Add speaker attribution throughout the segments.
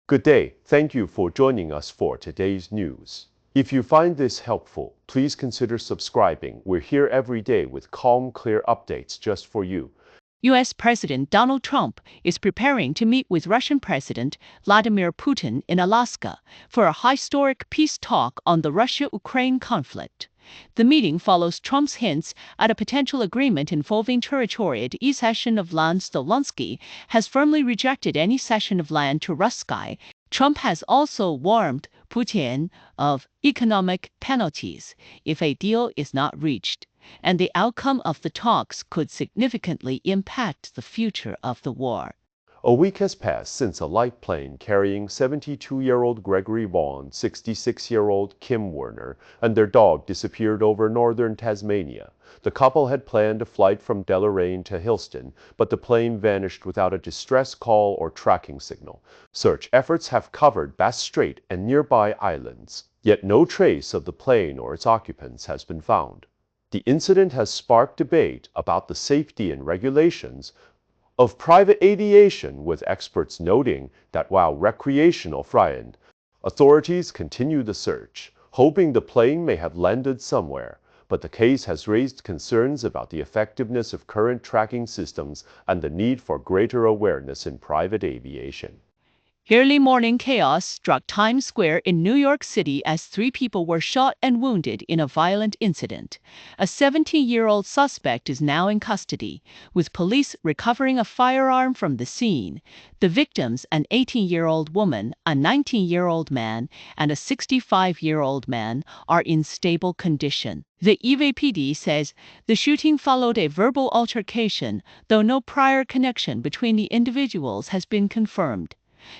Speaker 1: Good day. Thank you for joining us for today's news. If you find this helpful, please consider subscribing. We're here every day with calm, clear updates just for you.
Speaker 2: U.S. President Donald Trump is preparing to meet with Russian President Vladimir Putin in Alaska for a historic peace talk on the Russia-Ukraine conflict. The meeting follows Trump's hints at a potential agreement involving territory at each cession of land. Zelensky has firmly rejected any cession of land to Russia. Trump has also warned Putin of economic penalties if a deal is not reached, and the outcome of the talks could significantly impact the future of the war.
Speaker 1: A week has passed since a light plane carrying 72-year-old Gregory Vaughan, 66-year-old Kim Werner, and their dog disappeared over northern Tasmania. The couple had planned a flight from Deloraine to Hillston, but the plane vanished without a distress call or tracking signal. Search efforts have covered Bass Strait and nearby islands, yet no trace of the plane or its occupants has been found. The incident has sparked debate about the safety and regulations of private aviation, with experts noting that while recreational flying, authorities continue the search, hoping the plane may have landed somewhere. But the case has raised concerns about the effectiveness of current tracking systems and the need for greater awareness in private aviation.
Speaker 2: Early morning chaos struck Times Square in New York City as 3 people were shot and wounded in a violent incident. A 17-year-old suspect is now in custody, with police recovering a firearm from the scene. The victims, an 18-year-old woman, a 19-year-old man, and a 65-year-old man, are in stable condition. The EVPD says the shooting followed a verbal altercation, though no prior connection between the individuals has been confirmed.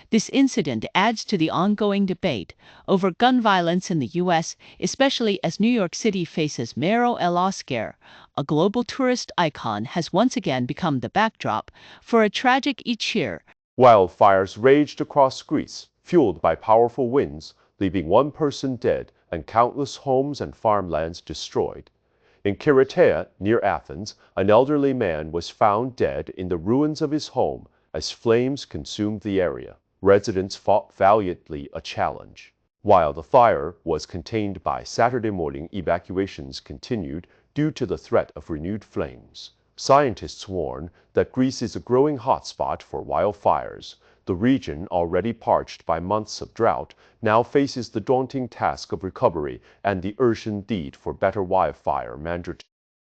Speaker 2: This incident adds to the ongoing debate over gun violence in the U.S., especially as New York City faces Mero El Oscar. A global tourist icon has once again become the backdrop for a tragic each year.
Speaker 1: Wildfires raged across Greece, fueled by powerful winds, leaving 1 person dead and countless homes and farmlands destroyed. In Kiritea, near Athens, an elderly man was found dead in the ruins of his home as flames consumed the area. Residents fought valiantly a challenge. While the fire was contained by Saturday morning, evacuations continued due to the threat of renewed flames. Scientists warn that Greece is a growing hotspot for wildfires. The region, already parched by months of drought, now faces the daunting task of recovery and the urgent need for better wildfire management.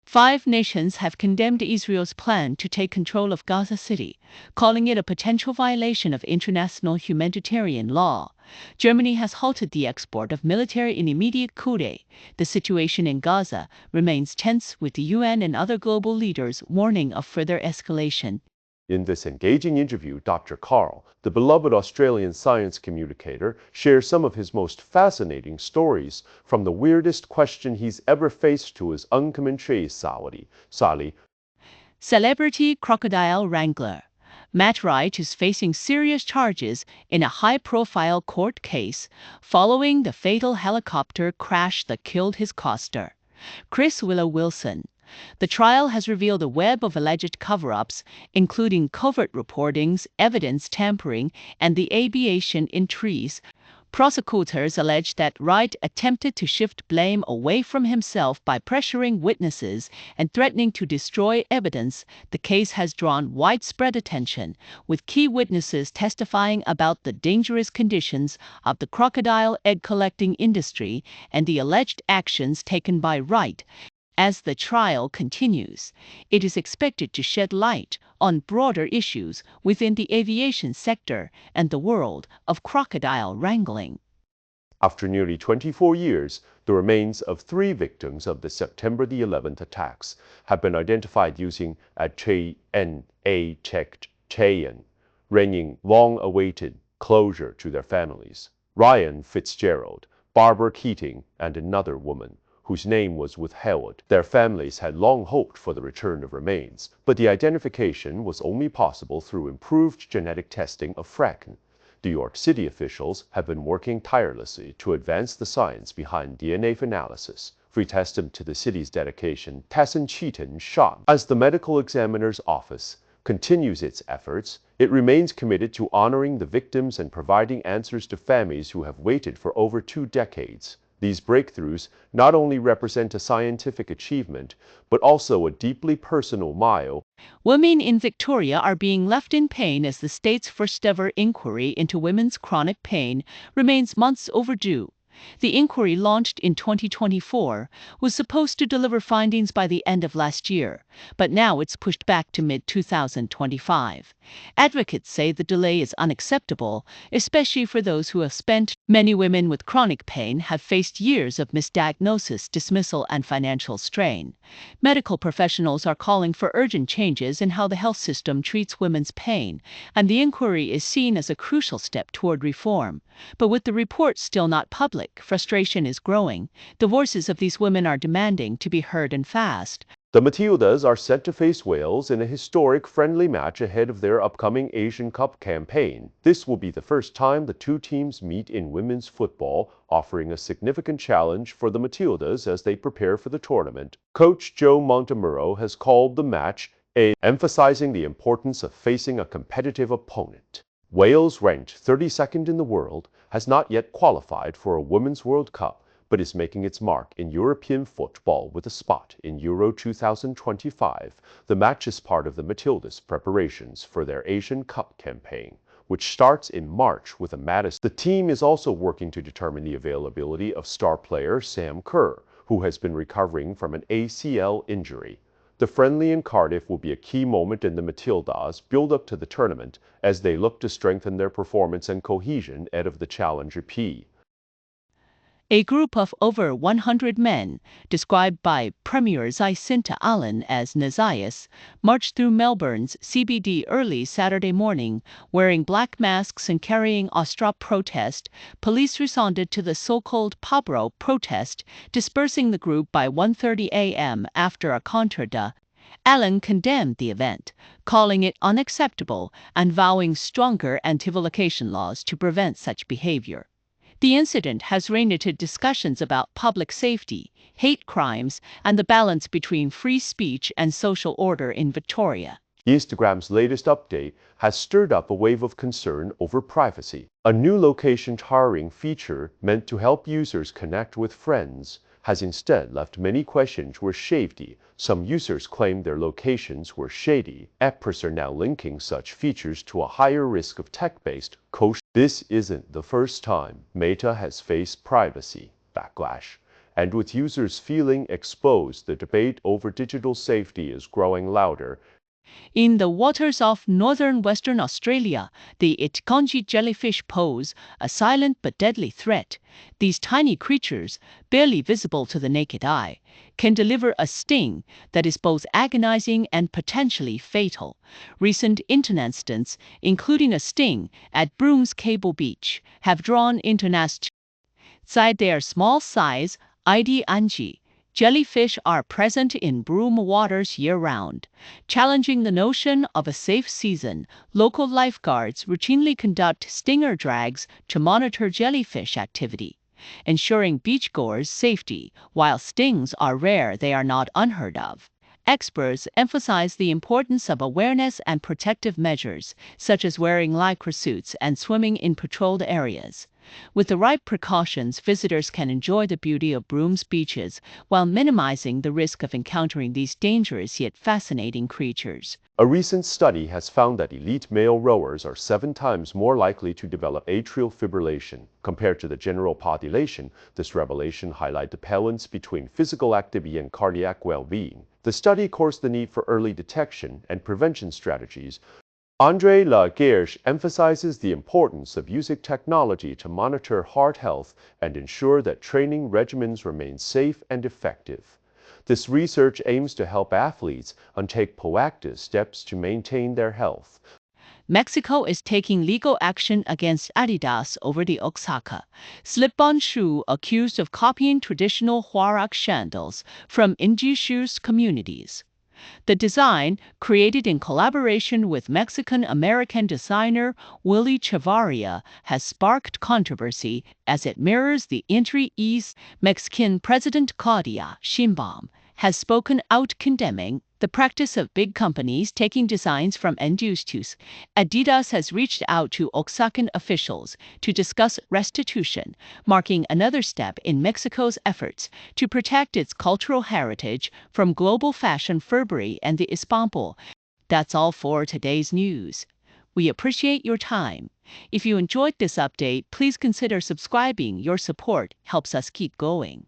Speaker 2: 5 nations have condemned Israel's plan to take control of Gaza City, calling it a potential violation of international humanitarian law. Germany has halted the export of military in immediate coup. The situation in Gaza remains tense, with the UN and other global leaders warning of further escalation.
Speaker 1: In this engaging interview, Dr. Carl, the beloved Australian science communicator, shares some of his most fascinating stories, from the weirdest question he's ever faced to his uncommentary Sally.
Speaker 2: Celebrity crocodile wrangler Matt Wright is facing serious charges in a high-profile court case following the fatal helicopter crash that killed his co-star, Chris Wilson. The trial has revealed a web of alleged cover-ups, including covert reportings, evidence tampering, and the aviation intrigues. Prosecutors allege that Wright attempted to shift blame away from himself by pressuring witnesses and threatening to destroy evidence. The case has drawn widespread attention, with key witnesses testifying about the dangerous conditions of the crocodile egg collecting industry and the alleged actions taken by Wright. As the trial continues, it is expected to shed light on broader issues within the aviation sector and the world of crocodile wrangling.
Speaker 1: After nearly 24 years, the remains of 3 victims of the September the 11th attacks have been identified using a DNA checked chain, bringing long-awaited closure to their families. Ryan Fitzgerald, Barbara Keating, and another woman, whose name was withheld. Their families had long hoped for the return of remains, but the identification was only possible through improved genetic testing of fragments. New York City officials have been working tirelessly to advance the science behind DNA analysis. We testament to the city's dedication. Tasmanians shot as the medical examiner's office continues its efforts It remains committed to honoring the victims and providing answers to families who have waited for over 2 decades. These breakthroughs not only represent a scientific achievement, but also a deeply personal mile.
Speaker 2: Women in Victoria are being left in pain as the state's first-ever inquiry into women's chronic pain remains months overdue. The inquiry, launched in 2024, was supposed to deliver findings by the end of last year, but now it's pushed back to mid-2025. Advocates say the delay is unacceptable, especially for those who have spent. Many women with chronic pain have faced years of misdiagnosis, dismissal, and financial strain. Medical professionals are calling for urgent changes in how the health system treats women's pain, and the inquiry is seen as a crucial step toward reform. But with the report still not public, frustration is growing. The voices of these women are demanding to be heard and fast.
Speaker 1: The Matildas are set to face Wales in a historic friendly match ahead of their upcoming Asian Cup campaign. This will be the first time the two teams meet in women's football, offering a significant challenge for the Matildas as they prepare for the tournament. Coach Joe Montemurro has called the match emphasizing the importance of facing a competitive opponent. Wales, ranked 32nd in the world, has not yet qualified for a Women's World Cup, but is making its mark in European football with a spot in Euro 2025. The match is part of the Matildas' preparations for their Asian Cup campaign, which starts in March with a Madison. The team is also working to determine the availability of star player Sam Kerr, who has been recovering from an ACL injury. The friendly in Cardiff will be a key moment in the Matildas' build-up to the tournament as they look to strengthen their performance and cohesion ahead of the Challenger P.
Speaker 2: A group of over 100 men, described by Premier Jacinta Allen as Nazayas, marched through Melbourne's CBD early Saturday morning, wearing black masks and carrying Austrop protest. Police responded to the so-called Pabro protest, dispersing the group by 1:30 a.m. after a contrada. Allen condemned the event, calling it unacceptable and vowing stronger anti-vocation laws to prevent such behavior. The incident has reignite discussions about public safety, hate crimes, and the balance between free speech and social order in Victoria.
Speaker 1: Instagram's latest update has stirred up a wave of concern over privacy. A new location tarring feature meant to help users connect with friends has instead left many questions were shady. Some users claimed their locations were shady. Appers are now linking such features to a higher risk of tech-based coercion. This isn't the first time Meta has faced privacy backlash, and with users feeling exposed, the debate over digital safety is growing louder.
Speaker 2: In the waters of northern Western Australia, the Itkonji jellyfish pose a silent but deadly threat. These tiny creatures, barely visible to the naked eye, can deliver a sting that is both agonizing and potentially fatal. Recent incidents, including a sting at Broom's Cable Beach, have drawn international attention. Their small size, ID Anji, jellyfish are present in Broome waters year-round, challenging the notion of a safe season. Local lifeguards routinely conduct stinger drags to monitor jellyfish activity, ensuring beachgoers' safety. While stings are rare, they are not unheard of. Experts emphasize the importance of awareness and protective measures, such as wearing lycra suits and swimming in patrolled areas. With the right precautions, visitors can enjoy the beauty of Broome's beaches while minimizing the risk of encountering these dangerous yet fascinating creatures.
Speaker 1: A recent study has found that elite male rowers are 7 times more likely to develop atrial fibrillation compared to the general population. This revelation highlights the balance between physical activity and cardiac well-being. The study coursed the need for early detection and prevention strategies. André Laguerre emphasizes the importance of using technology to monitor heart health and ensure that training regimens remain safe and effective. This research aims to help athletes take proactive steps to maintain their health.
Speaker 2: Mexico is taking legal action against Adidas over the Oaxaca slip-on shoe accused of copying traditional Huarac sandals from indigenous communities. The design, created in collaboration with Mexican-American designer Willy Chavarria, has sparked controversy as it mirrors the entry ease. Mexican President Claudia Sheinbaum has spoken out condemning the practice of big companies taking designs from end users, Adidas has reached out to Oaxacan officials to discuss restitution, marking another step in Mexico's efforts to protect its cultural heritage from global fashion fervory and the Ispampo. That's all for today's news. We appreciate your time. If you enjoyed this update, please consider subscribing. Your support helps us keep going.